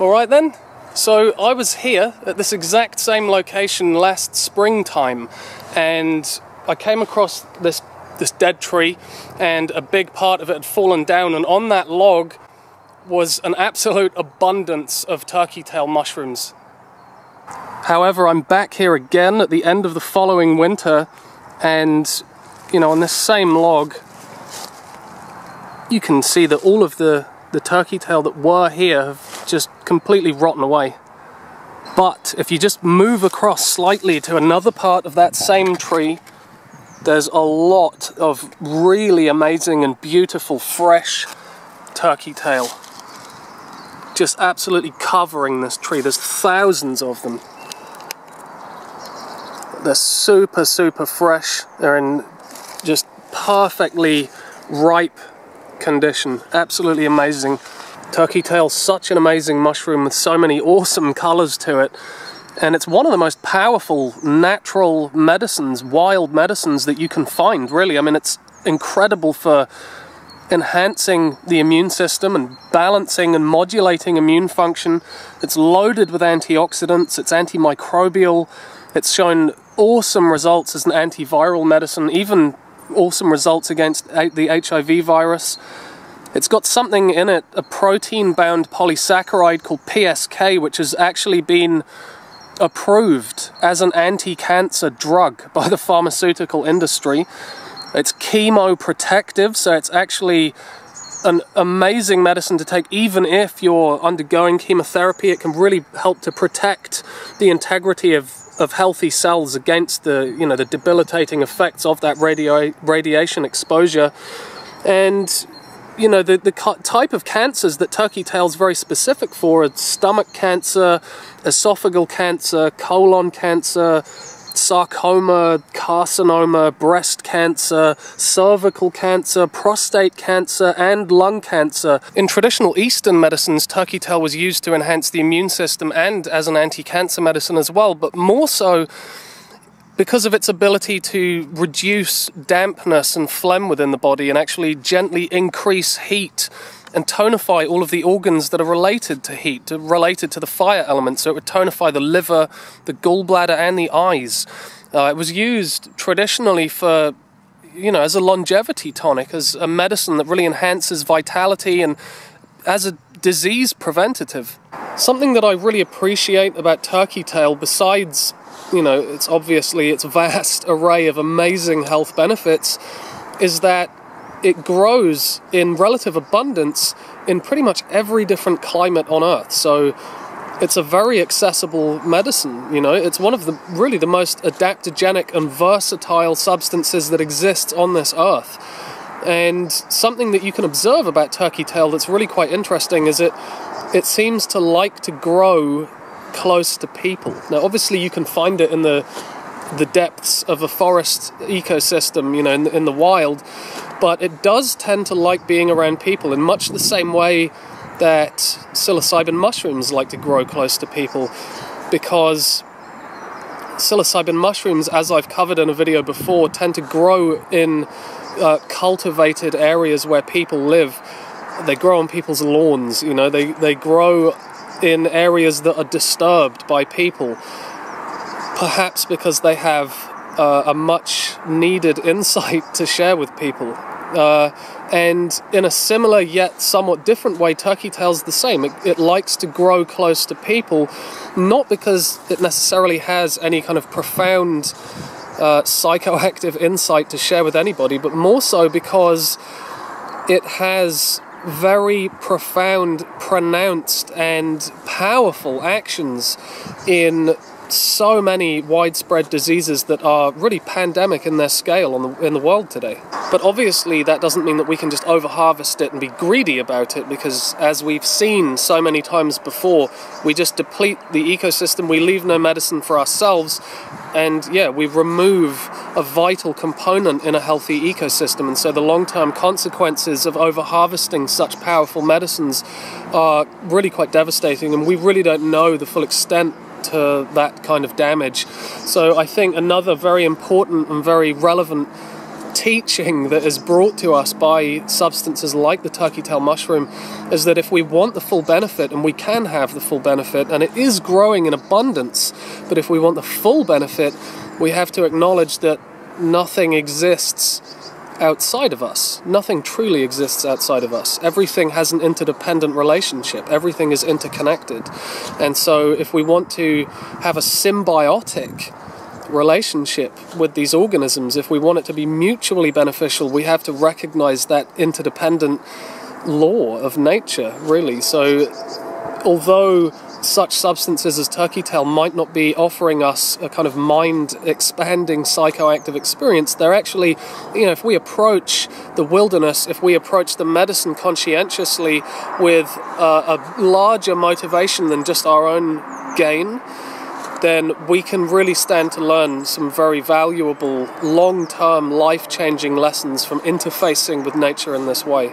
Alright then, so I was here at this exact same location last springtime, and I came across this dead tree, and a big part of it had fallen down, and on that log was an absolute abundance of turkey tail mushrooms. However, I'm back here again at the end of the following winter, and you know, on this same log you can see that all of the turkey tail that were here have just completely rotten away. But if you just move across slightly to another part of that same tree, there's a lot of really amazing and beautiful fresh turkey tail just absolutely covering this tree. There's thousands of them. They're super fresh. They're in just perfectly ripe condition. Absolutely amazing. Turkey tail's such an amazing mushroom with so many awesome colors to it, and it's one of the most powerful natural medicines, wild medicines that you can find, really. I mean, it's incredible for enhancing the immune system and balancing and modulating immune function. It's loaded with antioxidants, it's antimicrobial, it's shown awesome results as an antiviral medicine, even awesome results against the HIV virus. It's got something in it, a protein-bound polysaccharide called PSK, which has actually been approved as an anti-cancer drug by the pharmaceutical industry. It's chemoprotective, so it's actually an amazing medicine to take even if you're undergoing chemotherapy. It can really help to protect the integrity of healthy cells against the, you know, the debilitating effects of that radiation exposure. And you know, the type of cancers that turkey tail is very specific for are stomach cancer, esophageal cancer, colon cancer, sarcoma, carcinoma, breast cancer, cervical cancer, prostate cancer, and lung cancer. In traditional Eastern medicines, turkey tail was used to enhance the immune system and as an anti-cancer medicine as well, but more so because of its ability to reduce dampness and phlegm within the body and actually gently increase heat and tonify all of the organs that are related to heat, related to the fire element. So it would tonify the liver, the gallbladder, and the eyes. It was used traditionally for, you know, as a longevity tonic, as a medicine that really enhances vitality and as a disease preventative. Something that I really appreciate about turkey tail, besides, you know, it's obviously its vast array of amazing health benefits, is that it grows in relative abundance in pretty much every different climate on Earth. So it's a very accessible medicine, you know. It's one of the really the most adaptogenic and versatile substances that exists on this Earth. And something that you can observe about turkey tail that's really quite interesting is it seems to like to grow close to people. Now, obviously, you can find it in the depths of a forest ecosystem, you know, in the wild, but it does tend to like being around people in much the same way that psilocybin mushrooms like to grow close to people, because psilocybin mushrooms, as I've covered in a video before, tend to grow in cultivated areas where people live. They grow on people's lawns, you know, they grow in areas that are disturbed by people, perhaps because they have a much needed insight to share with people. And in a similar yet somewhat different way, turkey tail's the same. It likes to grow close to people, not because it necessarily has any kind of profound psychoactive insight to share with anybody, but more so because it has very profound, pronounced, and powerful actions in so many widespread diseases that are really pandemic in their scale in the world today. But obviously that doesn't mean that we can just over-harvest it and be greedy about it, because as we've seen so many times before, we just deplete the ecosystem, we leave no medicine for ourselves, and yeah, we remove a vital component in a healthy ecosystem. And so the long-term consequences of over-harvesting such powerful medicines are really quite devastating, and we really don't know the full extent to that kind of damage. So I think another very important and very relevant teaching that is brought to us by substances like the turkey tail mushroom is that if we want the full benefit, and we can have the full benefit, and it is growing in abundance, but if we want the full benefit, we have to acknowledge that nothing exists outside of us. Nothing truly exists outside of us. Everything has an interdependent relationship. Everything is interconnected. And so if we want to have a symbiotic relationship with these organisms, if we want it to be mutually beneficial, we have to recognize that interdependent law of nature, really. So although such substances as turkey tail might not be offering us a kind of mind-expanding psychoactive experience, they're actually, if we approach the wilderness, if we approach the medicine conscientiously with a larger motivation than just our own gain, then we can really stand to learn some very valuable, long-term, life-changing lessons from interfacing with nature in this way.